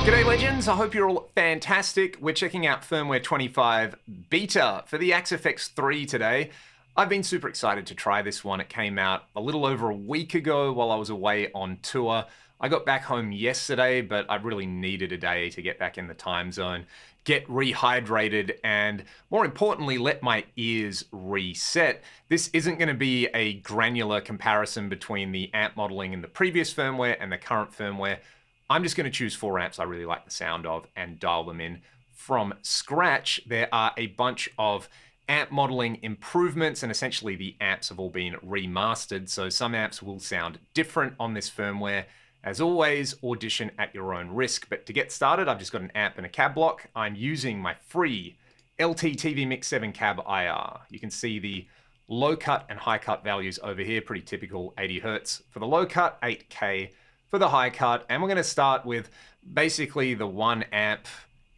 G'day legends, I hope you're all fantastic. We're checking out Firmware 25 Beta for the X-3 today. I've been super excited to try this one. It came out a little over a week ago while I was away on tour. I got back home yesterday, but I really needed a day to get back in the time zone, get rehydrated, and more importantly, let my ears reset. This isn't going to be a granular comparison between the amp modeling in the previous firmware and the current firmware. I'm just going to choose 4 amps I really like the sound of and dial them in from scratch. There are a bunch of amp modeling improvements, and essentially the amps have all been remastered, so some amps will sound different on this firmware. As always, audition at your own risk, but to get started, I've just got an amp and a cab block. I'm using my free LT TV Mix 7 cab IR. You can see the low cut and high cut values over here, pretty typical 80 Hertz. For the low cut, 8K. For the high cut, and we're going to start with basically the one amp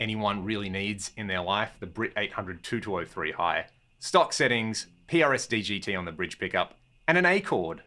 anyone really needs in their life, the Brit 800 2203 high. Stock settings, PRS DGT on the bridge pickup, and an A chord.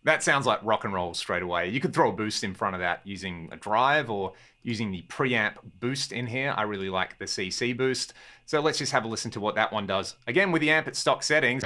That sounds like rock and roll straight away. You could throw a boost in front of that using a drive or using the preamp boost in here. I really like the CC boost. So let's just have a listen to what that one does. Again, with the amp at stock settings.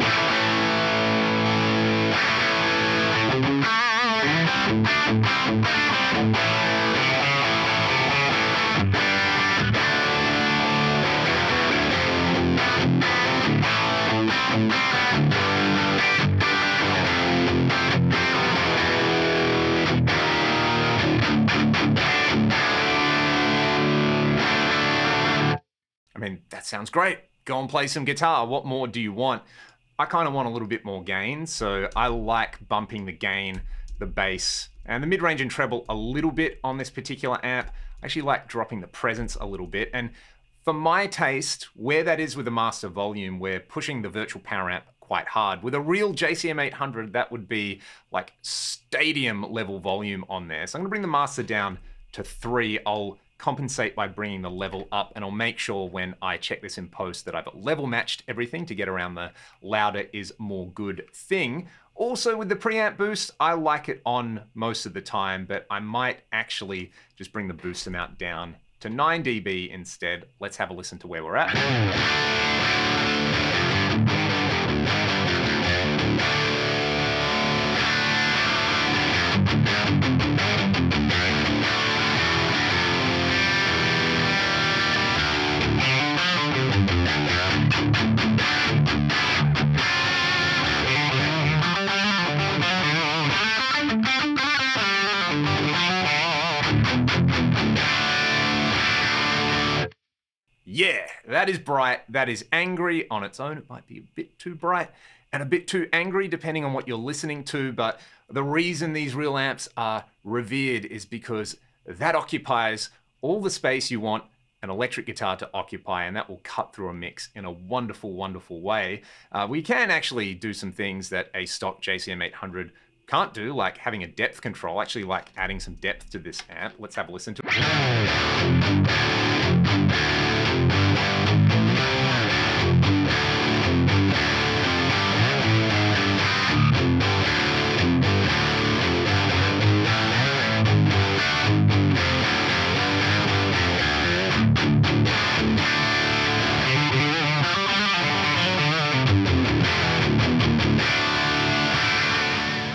I mean, that sounds great. Go and play some guitar. What more do you want? I kind of want a little bit more gain, so I like bumping the gain, the bass, and the mid-range and treble a little bit on this particular amp. I actually like dropping the presence a little bit, and for my taste, where that is with the master volume, we're pushing the virtual power amp quite hard. With a real JCM 800, that would be like stadium level volume on there. So I'm gonna bring the master down to 3. I'll compensate by bringing the level up, and I'll make sure when I check this in post that I've level matched everything to get around the louder is more good thing. Also with the preamp boost, I like it on most of the time, but I might actually just bring the boost amount down to 9 dB instead. Let's have a listen to where we're at. Yeah, that is bright, that is angry on its own. It might be a bit too bright and a bit too angry depending on what you're listening to, but the reason these real amps are revered is because that occupies all the space you want an electric guitar to occupy, and that will cut through a mix in a wonderful, wonderful way. We can actually do some things that a stock JCM 800 can't do, like having a depth control. I actually like adding some depth to this amp. Let's have a listen to it.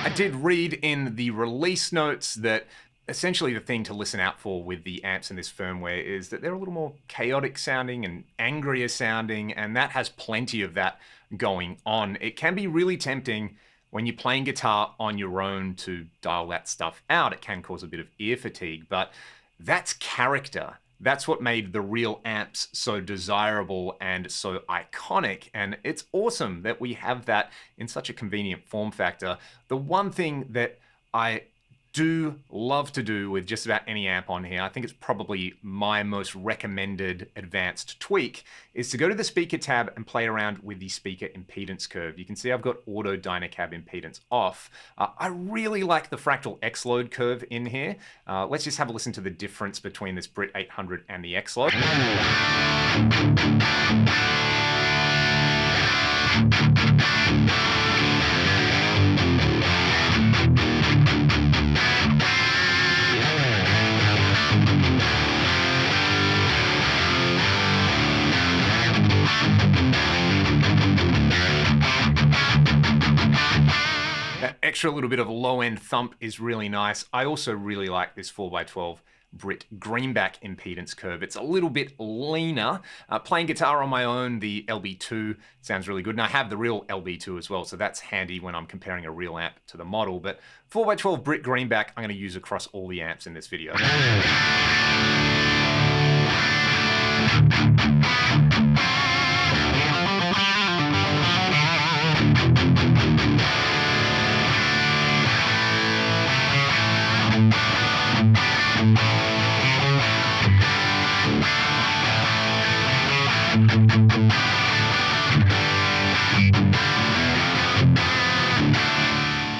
I did read in the release notes that essentially the thing to listen out for with the amps in this firmware is that they're a little more chaotic sounding and angrier sounding, and that has plenty of that going on. It can be really tempting when you're playing guitar on your own to dial that stuff out. It can cause a bit of ear fatigue, but that's character. That's what made the real amps so desirable and so iconic, and it's awesome that we have that in such a convenient form factor. The one thing that I do love to do with just about any amp on here, I think it's probably my most recommended advanced tweak, is to go to the speaker tab and play around with the speaker impedance curve. You can see I've got auto Dynacab impedance off. I really like the fractal X-Load curve in here. Let's just have a listen to the difference between this Brit 800 and the X-Load. That extra little bit of low-end thump is really nice. I also really like this 4x12 Brit greenback impedance curve. It's a little bit leaner. Playing guitar on my own, the LB2 sounds really good. And I have the real LB2 as well, so that's handy when I'm comparing a real amp to the model. But 4x12 Brit greenback, I'm going to use across all the amps in this video.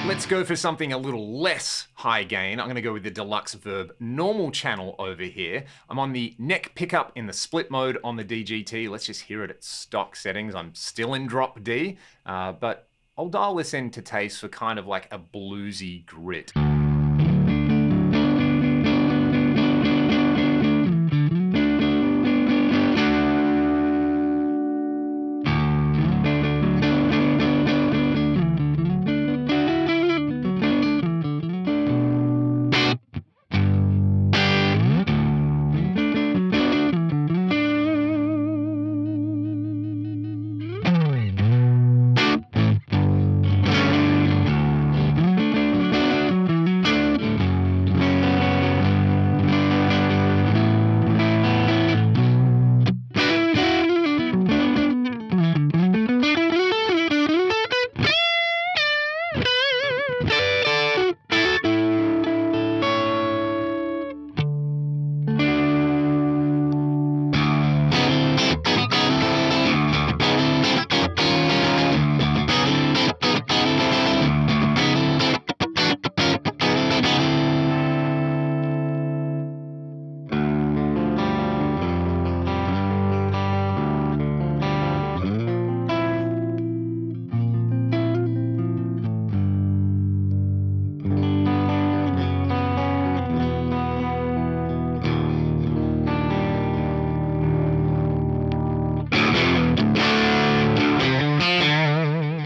Let's go for something a little less high gain. I'm going to go with the Deluxe Reverb normal channel over here. I'm on the neck pickup in the split mode on the DGT. Let's just hear it at stock settings. I'm still in drop D, but I'll dial this in to taste for kind of like a bluesy grit.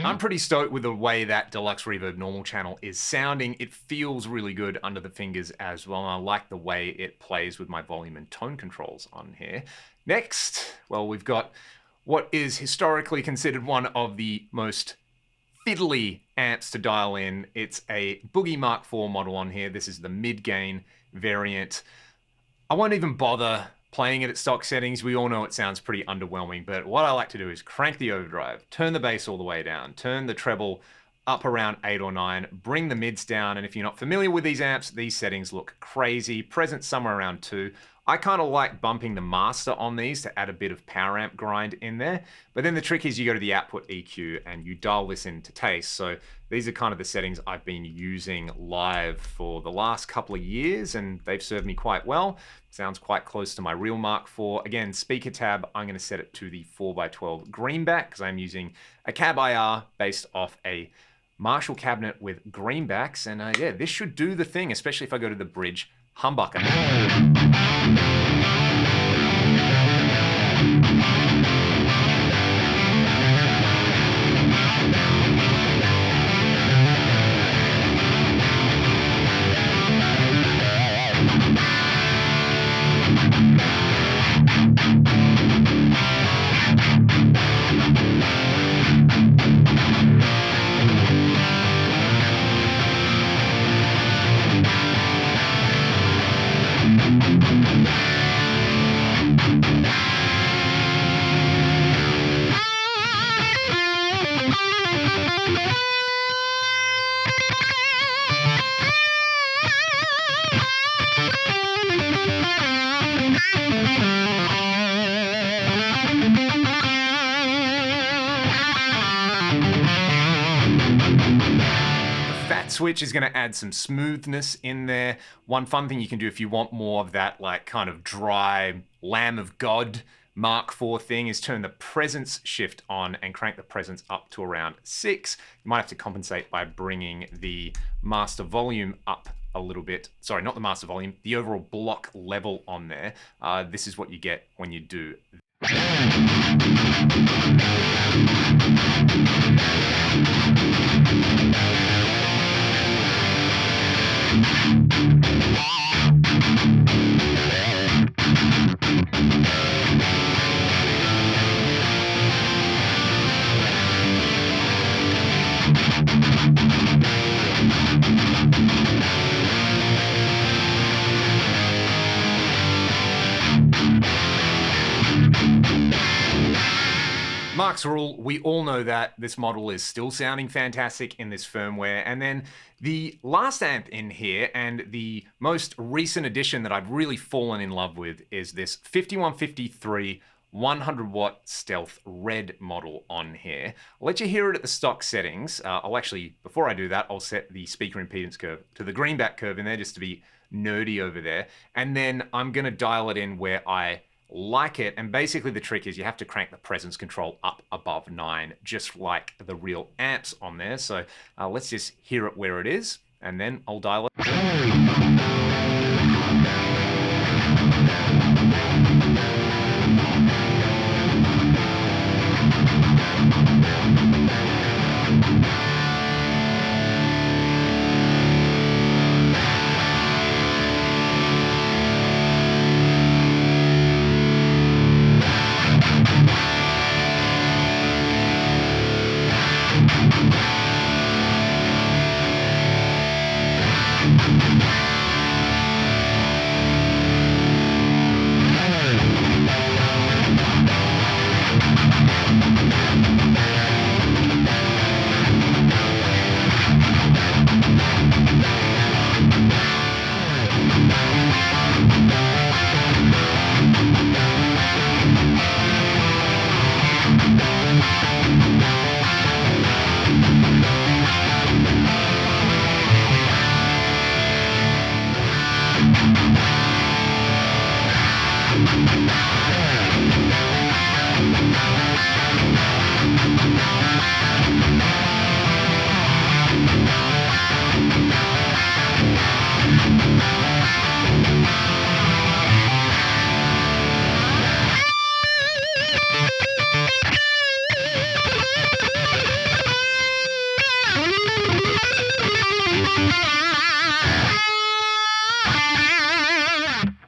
I'm pretty stoked with the way that Deluxe Reverb normal channel is sounding. It feels really good under the fingers as well. And I like the way it plays with my volume and tone controls on here. Next, well, we've got what is historically considered one of the most fiddly amps to dial in. It's a Boogie Mark IV model on here. This is the mid-gain variant. I won't even bother playing it at stock settings. We all know it sounds pretty underwhelming, but what I like to do is crank the overdrive, turn the bass all the way down, turn the treble up around 8 or 9, bring the mids down, and if you're not familiar with these amps, these settings look crazy. Present somewhere around 2. I kind of like bumping the master on these to add a bit of power amp grind in there. But then the trick is you go to the output EQ and you dial this in to taste. So these are kind of the settings I've been using live for the last couple of years, and they've served me quite well. Sounds quite close to my real Mark IV. Again, speaker tab, I'm going to set it to the 4x12 greenback because I'm using a cab IR based off a Marshall cabinet with greenbacks. And yeah, this should do the thing, especially if I go to the bridge humbucker. That switch is going to add some smoothness in there. One fun thing you can do if you want more of that like kind of dry Lamb of God Mark IV thing is turn the presence shift on and crank the presence up to around 6. You might have to compensate by bringing the master volume up a little bit. Sorry, not the master volume, the overall block level on there. This is what you get when you do. Mark's rule, we all know that this model is still sounding fantastic in this firmware. And then the last amp in here, and the most recent addition that I've really fallen in love with, is this 5153 100 watt Stealth Red model on here. I'll let you hear it at the stock settings. I'll actually, before I do that, I'll set the speaker impedance curve to the greenback curve in there just to be nerdy over there. And then I'm gonna dial it in where I like it, and basically the trick is you have to crank the presence control up above 9, just like the real amps on there. So let's just hear it where it is, and then I'll dial it.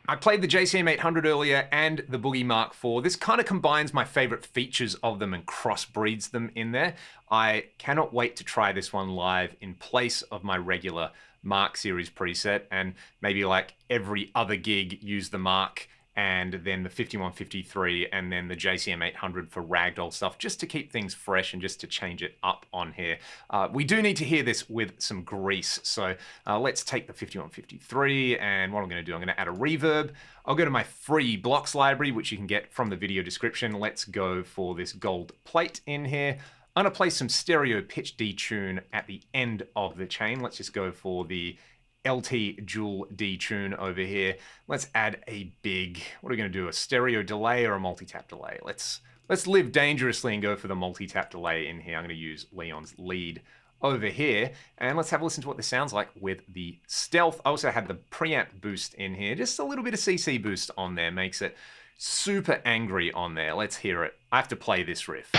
I played the JCM 800 earlier and the Boogie Mark IV. This kind of combines my favorite features of them and crossbreeds them in there. I cannot wait to try this one live in place of my regular Mark series preset, and maybe like every other gig use the Mark and then the 5153 and then the JCM 800 for ragdoll stuff, just to keep things fresh and just to change it up on here. We do need to hear this with some grease, so let's take the 5153, and what I'm going to do, I'm going to add a reverb. I'll go to my free blocks library, which you can get from the video description. Let's go for this gold plate in here. I'm going to play some stereo pitch detune at the end of the chain. Let's just go for the LT Joule detune over here. Let's add a big, what are we going to do, a stereo delay or a multi-tap delay? Let's live dangerously and go for the multi-tap delay in here. I'm going to use Leon's lead over here, and let's have a listen to what this sounds like with the Stealth. I also had the preamp boost in here. Just a little bit of CC boost on there makes it super angry on there. Let's hear it. I have to play this riff.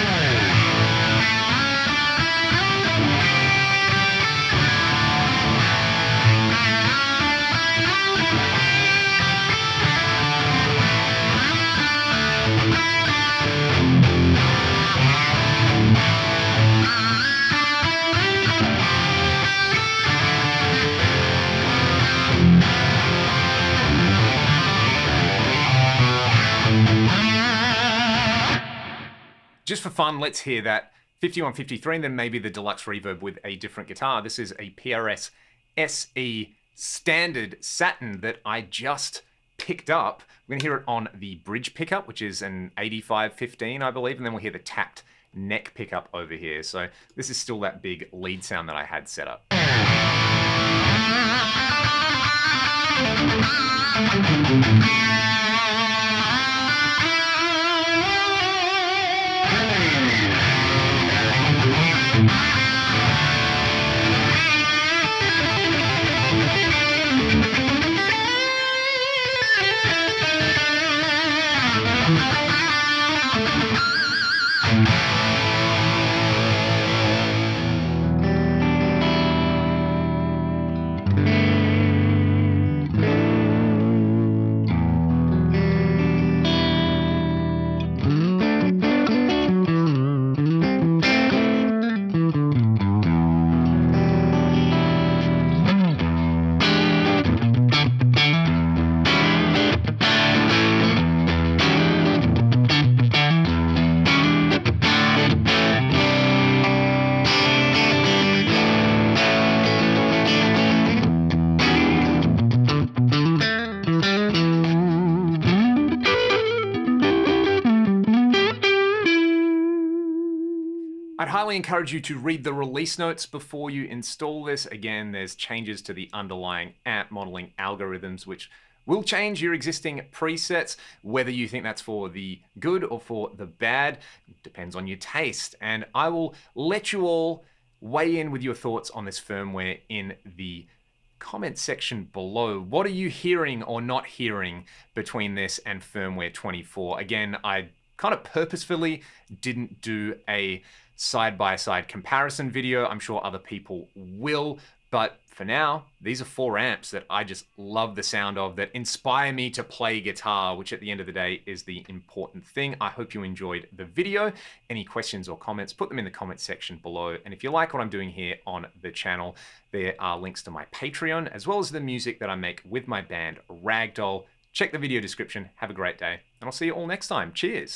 Just for fun, let's hear that 5153 and then maybe the Deluxe Reverb with a different guitar. This is a PRS SE standard Saturn that I just picked up. We're going to hear it on the bridge pickup, which is an 8515, I believe, and then we'll hear the tapped neck pickup over here. So this is still that big lead sound that I had set up. I'd highly encourage you to read the release notes before you install this. Again, there's changes to the underlying amp modeling algorithms, which will change your existing presets. Whether you think that's for the good or for the bad, depends on your taste. And I will let you all weigh in with your thoughts on this firmware in the comment section below. What are you hearing or not hearing between this and firmware 24? Again, I kind of purposefully didn't do a side-by-side comparison video. I'm sure other people will, but for now, these are 4 amps that I just love the sound of, that inspire me to play guitar, which at the end of the day is the important thing. I hope you enjoyed the video. Any questions or comments, put them in the comment section below. And if you like what I'm doing here on the channel, there are links to my Patreon, as well as the music that I make with my band Ragdoll. Check the video description. Have a great day, and I'll see you all next time. Cheers.